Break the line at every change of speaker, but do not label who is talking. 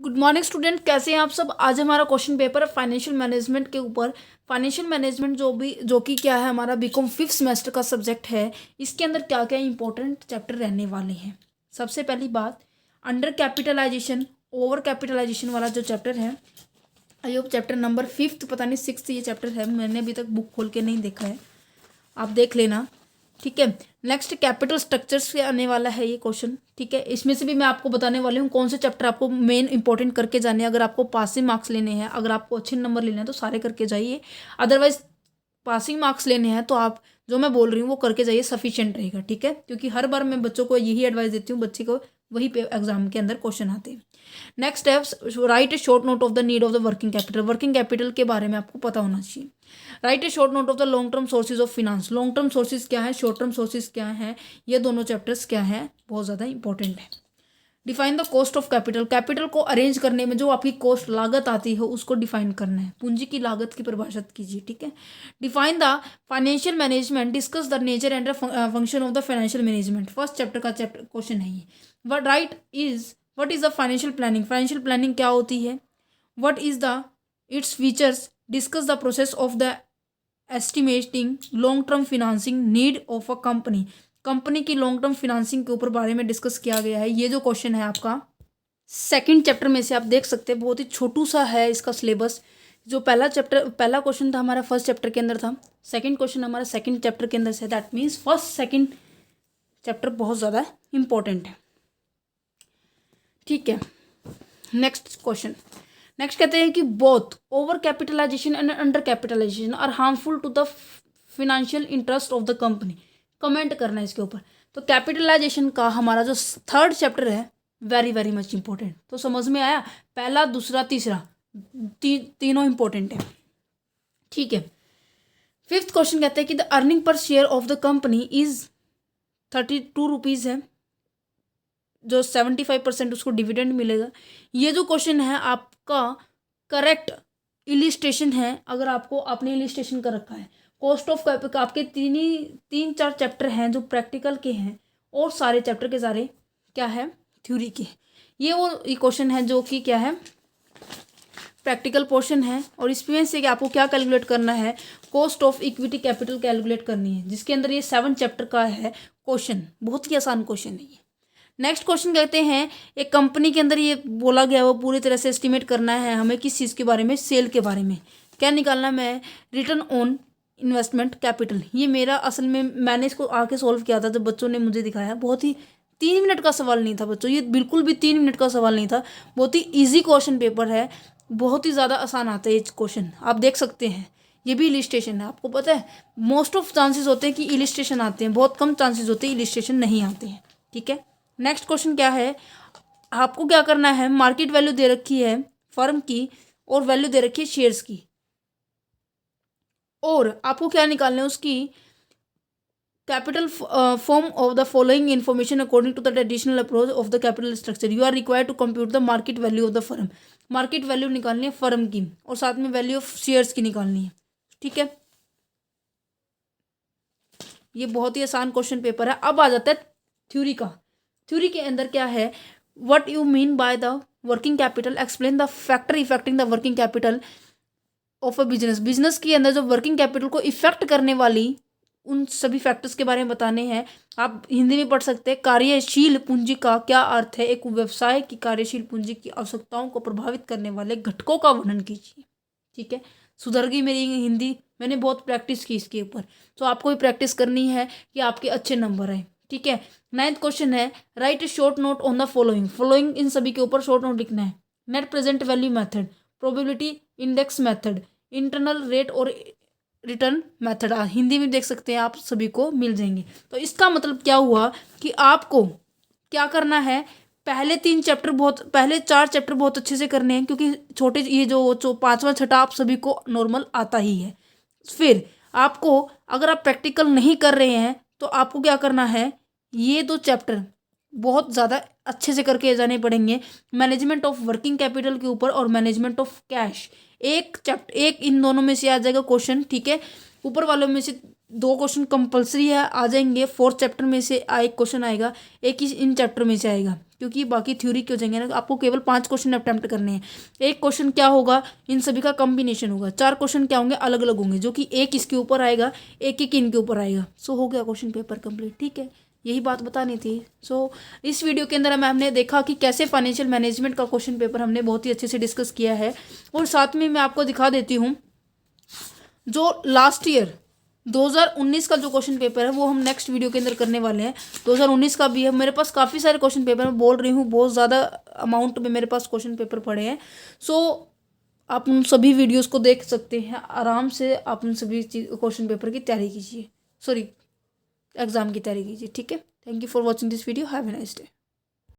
Good morning student, कैसे हैं आप सब। आज हमारा क्वेश्चन पेपर है फाइनेंशियल मैनेजमेंट के ऊपर। फाइनेंशियल मैनेजमेंट जो कि क्या है, हमारा बीकॉम 5th सेमेस्टर का सब्जेक्ट है। इसके अंदर क्या क्या इंपॉर्टेंट चैप्टर रहने वाले हैं। सबसे पहली बात, अंडर कैपिटलाइजेशन, ओवर कैपिटलाइजेशन वाला जो चैप्टर है, I hope chapter number 5th, पता नहीं 6th ये चैप्टर है, मैंने अभी तक बुक खोल के नहीं देखा है, आप देख लेना, ठीक है। नेक्स्ट कैपिटल स्ट्रक्चर्स से आने वाला है ये क्वेश्चन, ठीक है। इसमें से भी मैं आपको बताने वाली हूँ कौन से चैप्टर आपको मेन इंपॉर्टेंट करके जाने हैं। अगर आपको पासिंग मार्क्स लेने हैं, अगर आपको अच्छे नंबर लेने हैं तो सारे करके जाइए, अदरवाइज पासिंग मार्क्स लेने हैं तो आप जो मैं बोल रही हूँ वो करके जाइए, सफिशिएंट रहेगा, ठीक है। क्योंकि हर बार मैं बच्चों को यही एडवाइस देती हूँ, बच्चे को वही पे एग्जाम के अंदर क्वेश्चन आते हैं। नेक्स्ट है right A short note of the need of the working capital. Working capital के बारे में आपको पता होना चाहिए। Right A short note of the long term sources of finance. Long term sources क्या है, शॉर्ट टर्म सोर्सेज क्या है, ये दोनों चैप्टर्स क्या है, बहुत ज़्यादा इंपॉर्टेंट है। Define the cost of capital. Capital को अरेंज करने में जो आपकी कॉस्ट लागत आती है उसको डिफाइन करना है, पूंजी की लागत की परिभाषित कीजिए, ठीक है। Define the financial management, discuss the nature and function of the financial management. First chapter का चैप्टर क्वेश्चन है ये। What is the financial planning. Financial planning क्या होती है, what is the its features, discuss the process of the estimating long term financing need of a company. Company की long term financing के ऊपर बारे में डिस्कस किया गया है। ये जो क्वेश्चन है आपका सेकंड चैप्टर में से, आप देख सकते हैं बहुत ही छोटू सा है इसका सिलेबस। जो पहला क्वेश्चन था हमारा फर्स्ट चैप्टर के अंदर था, सेकंड क्वेश्चन हमारा सेकंड चैप्टर के अंदर से, that means first second chapter बहुत ज़्यादा इंपॉर्टेंट है, ठीक है। नेक्स्ट क्वेश्चन, नेक्स्ट कहते हैं कि both over capitalisation and under capitalisation are harmful to the financial interest of the company. Comment करना है इसके ऊपर। तो कैपिटलाइजेशन का हमारा जो थर्ड चैप्टर है, वेरी वेरी मच इंपॉर्टेंट। तो समझ में आया, पहला दूसरा तीसरा तीनों इंपॉर्टेंट है, ठीक है। फिफ्थ क्वेश्चन कहते हैं कि the earning per share of the company is 32 rupees है, जो 75% उसको डिविडेंड मिलेगा। ये जो क्वेश्चन है आपका करेक्ट इलिस्ट्रेशन है, अगर आपको आपने इलिस्ट्रेशन कर रखा है। कॉस्ट ऑफ कैपिटल आपके तीन चार चैप्टर हैं जो प्रैक्टिकल के हैं, और सारे चैप्टर के सारे क्या है, थ्योरी के। ये वो क्वेश्चन है जो कि क्या है, प्रैक्टिकल पोर्शन है। और इसमें से आपको क्या कैलकुलेट करना है, cost of equity capital calculate करनी है, जिसके अंदर ये 7 चैप्टर का है क्वेश्चन। बहुत ही आसान क्वेश्चन है ये। नेक्स्ट क्वेश्चन कहते हैं, एक कंपनी के अंदर ये बोला गया वो पूरी तरह से एस्टिमेट करना है हमें किस चीज़ के बारे में, सेल के बारे में। क्या निकालना है, रिटर्न ऑन इन्वेस्टमेंट कैपिटल। ये मेरा असल में मैंने इसको आके सॉल्व किया था, जब बच्चों ने मुझे दिखाया। बहुत ही 3 मिनट का सवाल नहीं था बच्चों, ये बिल्कुल भी 3 मिनट का सवाल नहीं था। बहुत ही ईजी क्वेश्चन पेपर है, बहुत ही ज़्यादा आसान आता है ये क्वेश्चन, आप देख सकते हैं। ये भी इलिस्ट्रेशन है, आपको पता है मोस्ट ऑफ चांसेस होते हैं कि इलिस्ट्रेशन आते हैं, बहुत कम चांसेस होते हैं इलिस्ट्रेशन नहीं आते हैं, ठीक है। नेक्स्ट क्वेश्चन क्या है, आपको क्या करना है, मार्केट वैल्यू दे रखी है फर्म की और वैल्यू दे रखी है शेयर्स की, और आपको क्या निकालना है, उसकी capital form of the following information according to the traditional approach of the capital structure. You are required to compute the market value of the firm. Market value निकालनी है फर्म की, और साथ में वैल्यू ऑफ शेयर्स की निकालनी है, ठीक है। ये बहुत ही आसान क्वेश्चन पेपर है। अब आ जाता है थ्योरी का। थ्योरी के अंदर क्या है, what you mean by the working capital, explain the factor affecting the working capital of a business. Business के अंदर जो वर्किंग कैपिटल को इफेक्ट करने वाली उन सभी फैक्टर्स के बारे में बताने हैं। आप हिंदी में पढ़ सकते हैं, कार्यशील पूंजी का क्या अर्थ है, एक व्यवसाय की कार्यशील पूंजी की आवश्यकताओं को प्रभावित करने वाले घटकों का वर्णन कीजिए, ठीक है। सुधर गई मेरी हिंदी, मैंने बहुत प्रैक्टिस की इसके ऊपर, तो आपको भी प्रैक्टिस करनी है कि आपके अच्छे नंबर आए, ठीक है। 9th क्वेश्चन है, right A short note on the following. Following in सभी के ऊपर शॉर्ट नोट लिखना है। Net present value method, probability index method, internal rate और रिटर्न मेथड। हिंदी में देख सकते हैं, आप सभी को मिल जाएंगे। तो इसका मतलब क्या हुआ कि आपको क्या करना है, पहले 4 चैप्टर बहुत अच्छे से करने हैं, क्योंकि छोटे ये जो 5वां 6ठा आप सभी को नॉर्मल आता ही है। फिर आपको अगर आप प्रैक्टिकल नहीं कर रहे हैं तो आपको क्या करना है, ये 2 चैप्टर बहुत ज़्यादा अच्छे से करके जाने पड़ेंगे। मैनेजमेंट ऑफ वर्किंग कैपिटल के ऊपर और मैनेजमेंट ऑफ कैश, एक इन दोनों में से आ जाएगा क्वेश्चन, ठीक है। ऊपर वालों में से 2 क्वेश्चन कंपलसरी है, आ जाएंगे। 4th चैप्टर में से एक क्वेश्चन आएगा, एक ही इन चैप्टर में से आएगा, क्योंकि बाकी थ्योरी के हो जाएंगे ना। आपको केवल 5 क्वेश्चन अटेम्प्ट करने हैं। एक क्वेश्चन क्या होगा, इन सभी का कॉम्बिनेशन होगा। 4 क्वेश्चन क्या होंगे, अलग अलग होंगे, जो कि एक इसके ऊपर आएगा, एक इनके ऊपर आएगा। सो हो गया क्वेश्चन पेपर कंप्लीट। ठीक है, यही बात बतानी थी। सो इस वीडियो के अंदर हमने देखा कि कैसे फाइनेंशियल मैनेजमेंट का क्वेश्चन पेपर हमने बहुत ही अच्छे से डिस्कस किया है। और साथ में मैं आपको दिखा देती हूँ जो लास्ट ईयर 2019 का जो क्वेश्चन पेपर है वो हम नेक्स्ट वीडियो के अंदर करने वाले हैं। 2019 का भी है, मेरे पास काफ़ी सारे क्वेश्चन पेपर, मैं बोल रही हूँ बहुत ज़्यादा अमाउंट में मेरे पास क्वेश्चन पेपर पड़े हैं। सो आप उन सभी वीडियोस को देख सकते हैं आराम से। आप उन सभी क्वेश्चन पेपर की तैयारी कीजिए, सॉरी एग्ज़ाम की तैयारी कीजिए। ठीक है, thank you for watching this video, have a nice day.